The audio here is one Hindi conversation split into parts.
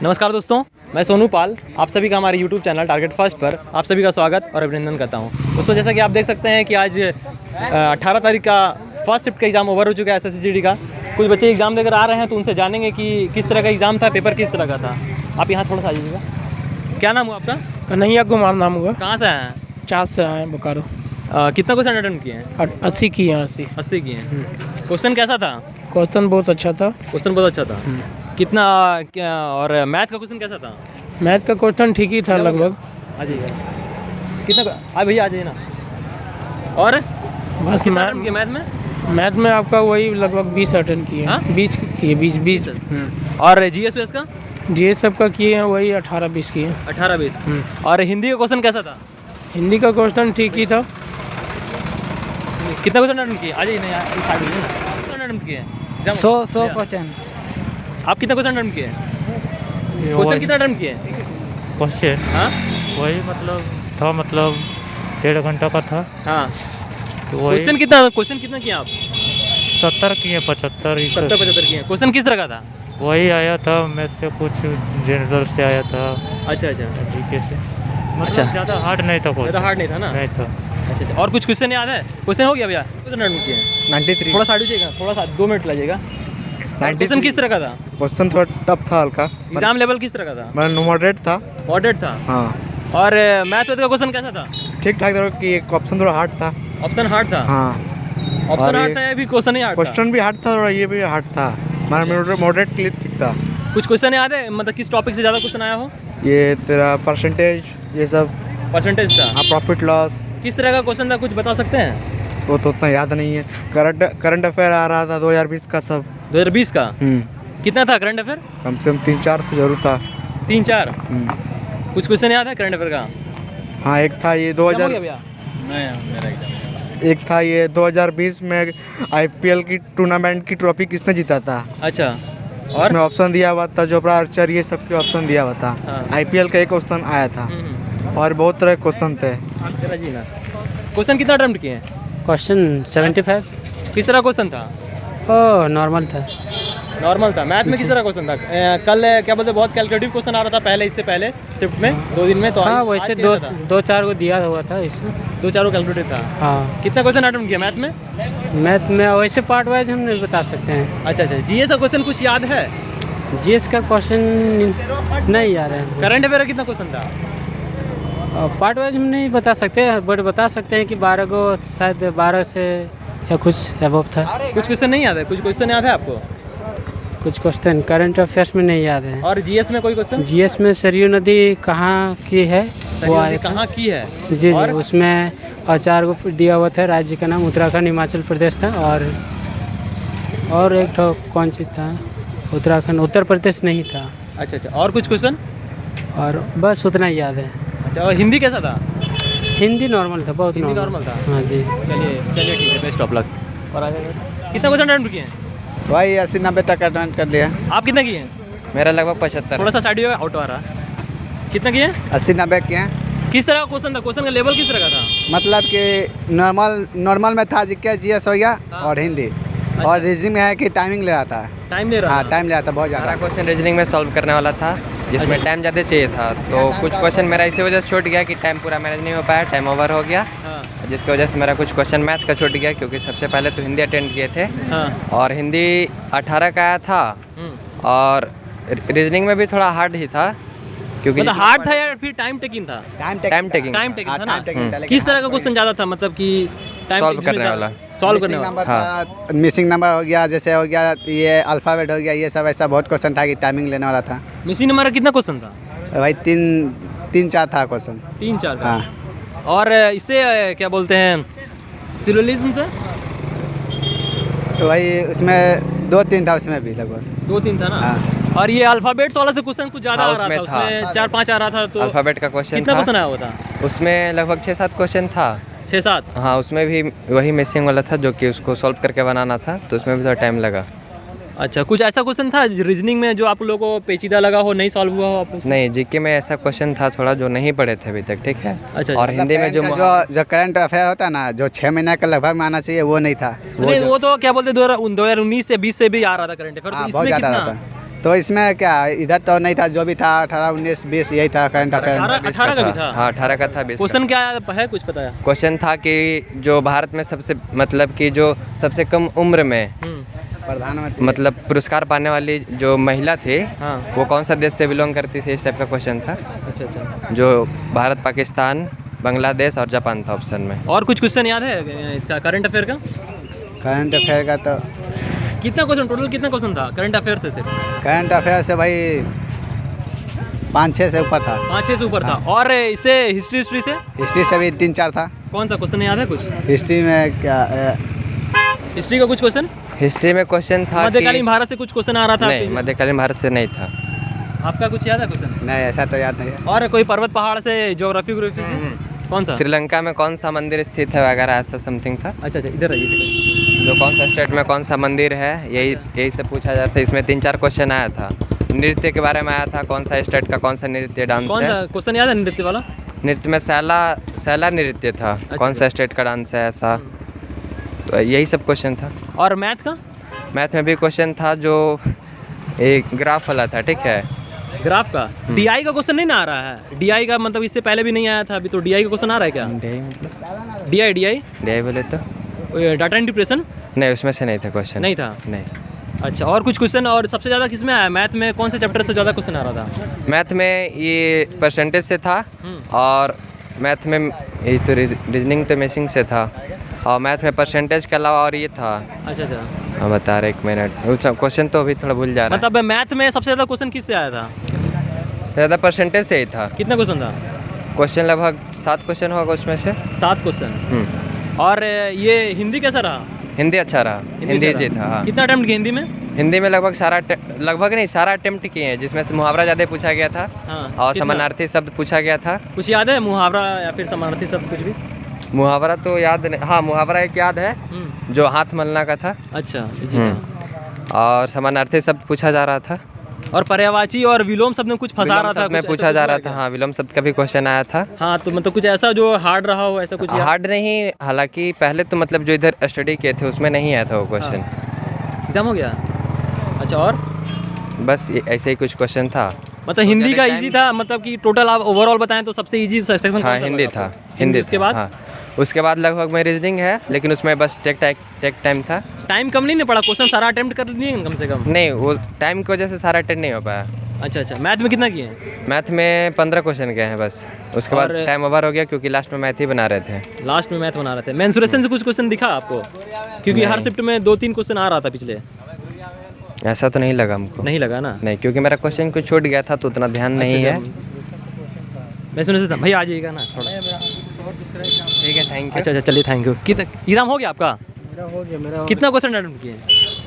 नमस्कार दोस्तों, मैं सोनू पाल। आप सभी का हमारे YouTube चैनल टारगेट फर्स्ट पर आप सभी का स्वागत और अभिनंदन करता हूं। दोस्तों, जैसा कि आप देख सकते हैं कि आज 18 तारीख का फर्स्ट शिफ्ट का एग्ज़ाम ओवर हो चुका है SSC-GD का। कुछ बच्चे एग्ज़ाम देकर आ रहे हैं तो उनसे जानेंगे कि किस तरह का एग्ज़ाम था, पेपर किस तरह का था। आप यहाँ थोड़ा सा आइएगा। क्या नाम हुआ आपका? कन्हैया कुमार नाम हुआ। कहाँ से आए हैं? 4 से आए बोकारो। कितना क्वेश्चन अटेम्प्ट किए हैं? 80 किए हैं। 80 किए हैं। क्वेश्चन कैसा था? क्वेश्चन बहुत अच्छा था। क्वेश्चन बहुत अच्छा था। कितना और मैथ का क्वेश्चन कैसा था? मैथ का क्वेश्चन ठीक ही था लगभग। आ जाइए। कितना भैया आ जाइए ना। और बस मैथ में मैथ में आपका वही लगभग 20 अटेंड किए हाँ? हैं। 20 किए 20 और GS का? GS सबका किए हैं वही 18-20 किए हैं। 18-20। और हिंदी का क्वेश्चन कैसा था? हिंदी का क्वेश्चन ठीक ही था। कितना क्वेश्चन अटेम्प्ट किए? आ जाइए ना यार, साइड में ना। कितना अटेम्प्ट किए? 100 क्वेश्चन। आप कितना क्वेश्चन अटेम्प्ट किए? क्वेश्चन कितना अटेम्प्ट किए? क्वेश्चन हाँ वही मतलब 1.5 घंटा का था। हाँ। तो वही क्वेश्चन कितना किए आप? 70 किए 75 75 किए। क्वेश्चन किस तरह का था? वही आया था मैथ से, कुछ जनरल से आया था, अच्छा। जीके से। मतलब अच्छा। ज़्यादा हार्ड नहीं था ज़्यादा हार्ड नहीं था ना? नहीं था। अच्छा। और कुछ क्वेश्चन याद है? क्वेश्चन हो गया भैया? क्वेश्चन अटेम्प्ट किए? 93। थोड़ा साइड हो जाइएगा, थोड़ा सा 2 मिनट लगेगा। क्वेश्चन किस तरह का था? क्वेश्चन थोड़ा टफ था, हल्का। एग्जाम लेवल किस तरह का था? मतलब मॉडरेट था। मॉडरेट था। हाँ, और मैथ का क्वेश्चन कैसा था? ठीक ठाक था कि एक ऑप्शन थोड़ा हार्ड था। ऑप्शन हार्ड था? हाँ, ऑप्शन और हार्ड था या भी क्वेश्चन ही हार्ड था? क्वेश्चन भी हार्ड था और ये भी हार्ड था। हमारा मॉडरेट क्लियर ठीक था। कुछ क्वेश्चन याद है, मतलब किस टॉपिक से ज़्यादा क्वेश्चन आया हो? ये तेरा परसेंटेज, ये सब। परसेंटेज था। हाँ, प्रॉफिट लॉस। किस तरह का क्वेश्चन था, कुछ बता सकते हैं? वो तो उतना याद नहीं है। करंट अफेयर आ रहा था 2020 का सब। 2020 का? कितना था करंट अफेयर? कम से कम 3-4 तो जरूर था। 3-4? कुछ क्वेश्चन याद है करंट अफेयर का? हाँ, एक था ये 2020 में IPL की टूर्नामेंट की ट्रॉफी किसने जीता था। अच्छा। और उसमें ऑप्शन दिया हुआ था, चोपड़ा आर्चर, ये सब के ऑप्शन दिया हुआ था। हाँ। IPL का एक क्वेश्चन आया था और बहुत तरह के क्वेश्चन थे। क्वेश्चन कितना अटेम्प्ट किए? क्वेश्चन 75। किस तरह क्वेश्चन था? नॉर्मल था। नॉर्मल था। मैथ में किस तरह क्वेश्चन था? कल क्या बोलते बहुत कैलकुलेटिव क्वेश्चन आ रहा था पहले, इससे पहले शिफ्ट में 2 दिन में। तो हाँ, वैसे 2-4 को दिया हुआ था इसमें। 2-4 कैलकुलेटिव था। हाँ, कितना क्वेश्चन अटेम्प्ट किया मैथ में? मैथ में वैसे पार्ट वाइज हम नहीं बता सकते हैं। अच्छा। GS का क्वेश्चन कुछ याद है? GS का क्वेश्चन नहीं याद है। करंट अफेयर कितना क्वेश्चन था? पार्ट वाइज हम नहीं बता सकते, बट बता सकते हैं कि 12 को शायद 12 से या कुछ एबव था। कुछ क्वेश्चन नहीं याद है? कुछ क्वेश्चन याद है आपको? कुछ क्वेश्चन करंट अफेयर्स में नहीं याद है। और GS में कोई क्वेश्चन? GS में सरयू नदी कहाँ की है वो आया था। कहाँ की है? जी, उसमें 4 को दिया हुआ था। राज्य का नाम उत्तराखंड, हिमाचल प्रदेश था। और एक तो कौन सी था? उत्तराखंड, उत्तर प्रदेश नहीं था। अच्छा। और कुछ क्वेश्चन? और बस उतना ही याद है। अच्छा। और हिंदी कैसा था? हिंदी नॉर्मल था, बहुत हिंदी नॉर्मल था। हाँ जी। चलिए ठीक है, बेस्ट ऑफ लक। और आगे कितना क्वेश्चन अटेम्प्ट किए? भाई 80-90 तक अटेंड कर लिया। आप कितना किए? मेरा लगभग 75। थोड़ा सा साइड में आउट आ रहा। कितना किए? 80-90 किए। किस तरह का क्वेश्चन था? क्वेश्चन का लेवल किस तरह का था? मतलब कि नॉर्मल में था, जीके GS हो गया और हिंदी। और रीजनिंग में है कि टाइमिंग ले रहा था। टाइम ले रहा? हाँ, टाइम ले रहा था बहुत सारा ज़्यादा। क्वेश्चन रीजनिंग में सॉल्व करने वाला था, जिसमें टाइम ज़्यादा चाहिए था। तो कुछ क्वेश्चन मेरा इसी वजह से छूट गया कि टाइम पूरा मैनेज नहीं हो पाया, टाइम ओवर हो गया। जिसकी वजह से मेरा कुछ क्वेश्चन मैथ का छूट गया, क्योंकि सबसे पहले तो हिंदी अटेंड किए थे। और हिंदी 18 का आया था। और रीजनिंग में भी थोड़ा हार्ड ही था, क्योंकि मतलब हार्ड था या फिर टाइम टेकिंग था? टाइम टेकिंग था ना? किस तरह का क्वेश्चन ज़्यादा था, मतलब कि सॉल्व करने वाला? सॉल्व करने वाला। नंबर था, मिसिंग नंबर हो गया, जैसे हो गया ये अल्फ़ाबेट हो गया, ये सब ऐसा बहुत क्वेश्चन था कि टाइमिंग लेने वाला था। मिसिंग नंबर कितना क्वेश्चन था? भाई 3-4 था क्वेश्चन। 3-4 था। हाँ। और इससे क्या बोलते हैं, सिलोजिज्म से? तो भाई उसमें 2-3 था, उसमें भी लगभग 2-3 था ना? हाँ। और ये अल्फ़ाबेट्स वाला से क्वेश्चन कुछ ज़्यादा हाँ, आ रहा था, उसमें था। उसमें 4-5 आ रहा था। तो अल्फ़ाबेट का क्वेश्चन कितना था। क्वेश्चन आया हुआ था? उसमें लगभग 6-7 क्वेश्चन था। 6-7? हाँ, उसमें भी वही मिसिंग वाला था, जो कि उसको सॉल्व करके बनाना था, तो उसमें भी थोड़ा टाइम लगा। अच्छा, कुछ ऐसा क्वेश्चन था रीजनिंग में जो आप लोगों को पेचीदा लगा हो, नहीं सॉल्व हुआ हो आप? नहीं, जीके में ऐसा क्वेश्चन था थोड़ा जो नहीं पढ़े थे अभी तक, ठीक है। अच्छा। और हिंदी में जो करंट अफेयर होता है ना, जो 6 महीने का लगभग में आना चाहिए, वो नहीं था। नहीं, वो तो क्या बोलते 2019 से 20 से भी आ रहा था करंट अफेयर। तो बहुत इसमें ज़्यादा कितना? तो इसमें क्या इधर तो नहीं था, जो भी था 18, 19, 20 यही था करंट अफेयर। 18 का भी था। हाँ 18 का था 20 का। क्वेश्चन क्या है कुछ पता है? क्वेश्चन था कि जो भारत में सबसे मतलब कि जो सबसे कम उम्र में प्रधानमंत्री मतलब पुरस्कार पाने वाली जो महिला थी हाँ। वो कौन सा देश से बिलोंग करती थी, इस टाइप का क्वेश्चन था। अच्छा अच्छा। जो भारत, पाकिस्तान, बांग्लादेश और जापान था ऑप्शन में। और कुछ क्वेश्चन याद है इसका करंट अफेयर का? करंट अफेयर का तो कितना क्वेश्चन टोटल कितना क्वेश्चन था करंट अफेयर से सिर्फ? करंट अफेयर से भाई 5-6 से ऊपर था। 5-6 से ऊपर था। और इसे हिस्ट्री से हिस्ट्री से भी 3-4 था। कौन सा क्वेश्चन याद है कुछ? हिस्ट्री में क्या हिस्ट्री का कुछ क्वेश्चन? हिस्ट्री में क्वेश्चन था मध्यकालीन भारत से कुछ क्वेश्चन आ रहा था नहीं, मध्यकालीन भारत से नहीं था। आपका कुछ याद है क्वेश्चन? नहीं, ऐसा तो याद नहीं है। और कोई पर्वत पहाड़ से ज्योग्राफी से कौन सा? श्रीलंका में कौन सा मंदिर स्थित है वगैरह ऐसा समथिंग था। अच्छा अच्छा, इधर आइए। जो कौन सा स्टेट में कौन सा मंदिर है यही सब पूछा जाता है। इसमें 3-4 क्वेश्चन आया था। नृत्य के बारे में आया था, कौन सा स्टेट का कौन सा नृत्य डांस कौन है। सा क्वेश्चन याद है नृत्य वाला? नृत्य में सैला नृत्य था। कौन सा स्टेट का डांस है ऐसा, तो यही सब क्वेश्चन था। और मैथ का? मैथ में भी क्वेश्चन था जो एक ग्राफ वाला था, ठीक है। ग्राफ का डीआई का क्वेश्चन नहीं ना आ रहा है? डीआई का मतलब इससे पहले भी नहीं आया था, अभी तो डीआई का क्वेश्चन आ रहा है क्या? डीआई बोले तो डाटा इंटरप्रेशन नहीं, उसमें से नहीं था क्वेश्चन। नहीं था। नहीं। अच्छा, और कुछ क्वेश्चन? और सबसे ज़्यादा किस में आया? मैथ में कौन से चैप्टर से ज़्यादा क्वेश्चन आ रहा था? मैथ में ये परसेंटेज से था और मैथ में ये तो रीजनिंग तो मेसिंग से था और मैथ में परसेंटेज के अलावा और ये था। अच्छा अच्छा, हाँ बता रहे, 1 मिनट। क्वेश्चन तो अभी थोड़ा भूल जा रहा है। मतलब मैथ में सबसे ज़्यादा क्वेश्चन किस से आया था? ज़्यादा परसेंटेज से ही था। कितना क्वेश्चन था? क्वेश्चन लगभग 7 क्वेश्चन होगा उसमें से। 7 क्वेश्चन। और ये हिंदी कैसा रहा? हिंदी अच्छा रहा। हिंदी जी था। हाँ। कितना अटेम्प्ट किया हिंदी में? हिंदी में लगभग सारा अटेम्प्ट किए हैं, जिसमें से मुहावरा ज़्यादा पूछा गया था हाँ, और कितना? समानार्थी शब्द पूछा गया था। कुछ याद है मुहावरा या फिर समानार्थी शब्द कुछ भी? मुहावरा तो याद नहीं। हाँ मुहावरा एक याद है जो हाथ मलना का था। अच्छा जी हाँ। और समानार्थी शब्द पूछा जा रहा था। और पर्यायवाची और विलोम शब्द में कुछ फंसा रहा था, में कुछ पूछा ऐसा जा कुछ रहा हुआ था। हाँ विलोम शब्द का भी क्वेश्चन आया था। हाँ, तो मतलब कुछ ऐसा जो हार्ड रहा हो, ऐसा कुछ याद? हार्ड नहीं, हालांकि पहले तो मतलब जो इधर स्टडी किए थे उसमें नहीं आया था वो क्वेश्चन। एग्जाम हो गया? अच्छा, और बस ऐसे ही कुछ क्वेश्चन था। मतलब हिंदी का इजी था, मतलब कि टोटल आप ओवरऑल बताएं तो सबसे इजी सेक्शन हाँ हिंदी था। हिंदी उसके बाद? हाँ उसके बाद लगभग में रीजनिंग है, लेकिन उसमें बस टेक टाइम था। टाइम कम नहीं पड़ा? क्वेश्चन सारा अटेम्प्ट कर लिए कम से कम? नहीं, वो टाइम की वजह से सारा अटेंड नहीं हो पाया। अच्छा अच्छा। मैथ में कितना किए हैं? मैथ में 15 क्वेश्चन गए हैं बस। उसके बाद और- टाइम ओवर हो गया क्योंकि लास्ट में मैथ ही बना रहे थे। लास्ट में मैथ बना रहे थे। मेंसुरेशन से कुछ क्वेश्चन दिखा आपको? क्योंकि हर शिफ्ट में 2-3 क्वेश्चन आ रहा था पिछले। ऐसा तो नहीं लगा हमको। नहीं लगा ना? नहीं, क्योंकि मेरा क्वेश्चन कुछ छूट गया था तो उतना ध्यान नहीं है। मैं सुने से भैया आ जाइएगा ना थोड़ा। ठीक है, थैंक यू। अच्छा अच्छा, चलिए थैंक यू। एग्जाम हो गया आपका? हो गया मेरा। कितना क्वेश्चन अटेम्प्ट किए?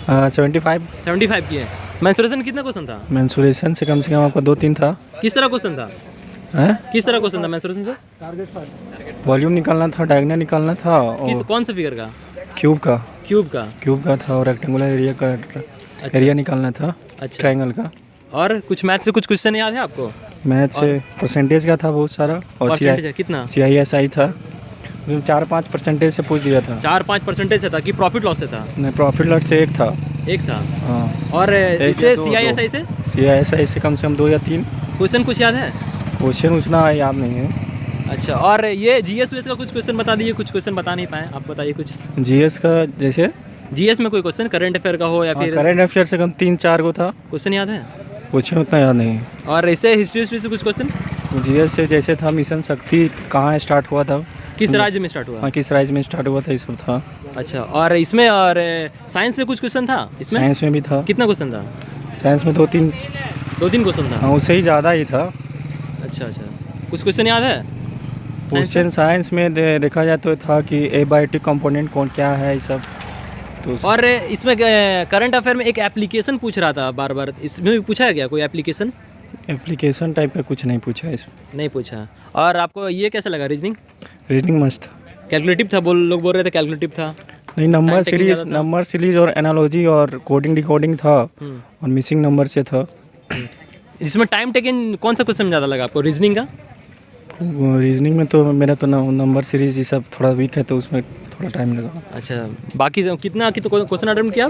75। 75 किए। मेंसुरेशन कितना क्वेश्चन था? मेंसुरेशन से कम आपका 2-3 था। किस तरह क्वेश्चन था? हैं? किस तरह क्वेश्चन था मेंसुरेशन से? वॉल्यूम निकालना था, डायगोनल निकालना था किस और कौन से फिगर का? क्यूब का क्यूब का। था और रेक्टेंगुलर एरिया का एरिया निकालना था, अच्छा। ट्रायंगल का। और कुछ मैथ से कुछ क्वेश्चन याद है आपको? मैथ से परसेंटेज का था बहुत सारा और परसेंटेज है कितना? CISI था, उसमें 4-5 परसेंटेज से पूछ दिया था। 4-5 परसेंटेज से था कि प्रॉफिट लॉस से था? नहीं, प्रॉफिट लॉस से एक था। एक था। हाँ, और एक इसे या दो, CISI से CISI से कम से कम 2 या 3 क्वेश्चन कुछ याद है? क्वेश्चन उतना याद नहीं है। अच्छा, और ये GS का कुछ क्वेश्चन बता दीजिए। कुछ क्वेश्चन बता नहीं पाए, आप बताइए कुछ। GS का जैसे GS में कोई क्वेश्चन करंट अफेयर का हो या फिर करंट अफेयर से कम 3-4 को था। क्वेश्चन याद है? क्वेश्चन उतना याद नहीं है। और इसे हिस्ट्री से कुछ क्वेश्चन? GS से जैसे था मिशन शक्ति कहाँ स्टार्ट हुआ था, किस राज्य में स्टार्ट हुआ? हाँ किस राज्य में स्टार्ट हुआ था, ये सब था। अच्छा, और इसमें और साइंस से कुछ क्वेश्चन था इसमें? साइंस में भी था। कितना क्वेश्चन था? साइंस में 2-3 क्वेश्चन था। हाँ उससे ही ज़्यादा ही था। अच्छा अच्छा, कुछ क्वेश्चन याद है? क्वेश्चन साइंस में देखा जाए तो था कि एबायोटिक कंपोनेंट कौन क्या है, ये सब। तो और इसमें करंट अफेयर में एक एप्लीकेशन पूछ रहा था बार बार, इसमें भी पूछा है क्या कोई एप्लीकेशन? एप्लीकेशन टाइप का कुछ नहीं पूछा इसमें। नहीं पूछा। और आपको ये कैसा लगा रीजनिंग? रीडिंग मस्त था। कैलकुलेटिव था? लोग बोल रहे थे कैलकुलेटिव था। नहीं, नंबर सीरीज और एनालॉजी और कोडिंग डिकोडिंग था और मिसिंग नंबर से था। इसमें टाइम टेकन कौन सा क्वेश्चन ज़्यादा लगा आपको रीजनिंग का? रीजनिंग में तो मेरा तो नंबर सीरीज ये सब थोड़ा वीक है तो उसमें थोड़ा टाइम लगा। अच्छा, बाकी कितना क्वेश्चन अटेम्प्ट किया?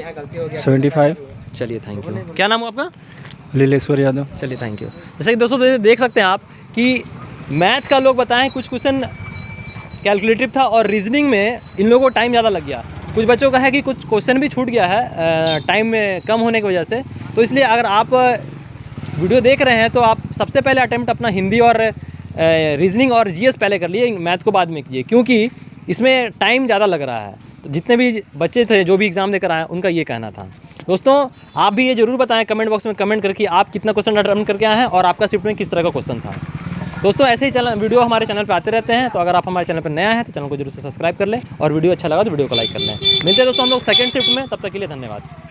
75। चलिए थैंक यू। क्या नाम है आपका? लीलेश्वर यादव। चलिए थैंक यू। जैसे कि दोस्तों देख सकते हैं आप कि मैथ का लोग बताएं कुछ क्वेश्चन कैलकुलेटिव था और रीजनिंग में इन लोगों को टाइम ज़्यादा लग गया। कुछ बच्चों का है कि कुछ क्वेश्चन भी छूट गया है टाइम में कम होने की वजह से। तो इसलिए अगर आप वीडियो देख रहे हैं तो आप सबसे पहले अटेम्प्ट अपना हिंदी और रीजनिंग और जीएस पहले कर लिए, मैथ को बाद में कीजिए, क्योंकि इसमें टाइम ज़्यादा लग रहा है। तो जितने भी बच्चे थे जो भी एग्ज़ाम देकर आए उनका ये कहना था। दोस्तों आप भी ये ज़रूर बताएं कमेंट बॉक्स में कमेंट करके आप कितना क्वेश्चन अटेम्प्ट करके आए हैं और आपका शिफ्ट में किस तरह का क्वेश्चन था। दोस्तों ऐसे ही वीडियो हमारे चैनल पर आते रहते हैं, तो अगर आप हमारे चैनल पर नया हैं तो चैनल को जरूर से सब्सक्राइब कर लें और वीडियो अच्छा लगा तो वीडियो को लाइक कर लें। मिलते हैं दोस्तों हम लोग सेकंड शिफ्ट में, तब तक के लिए धन्यवाद।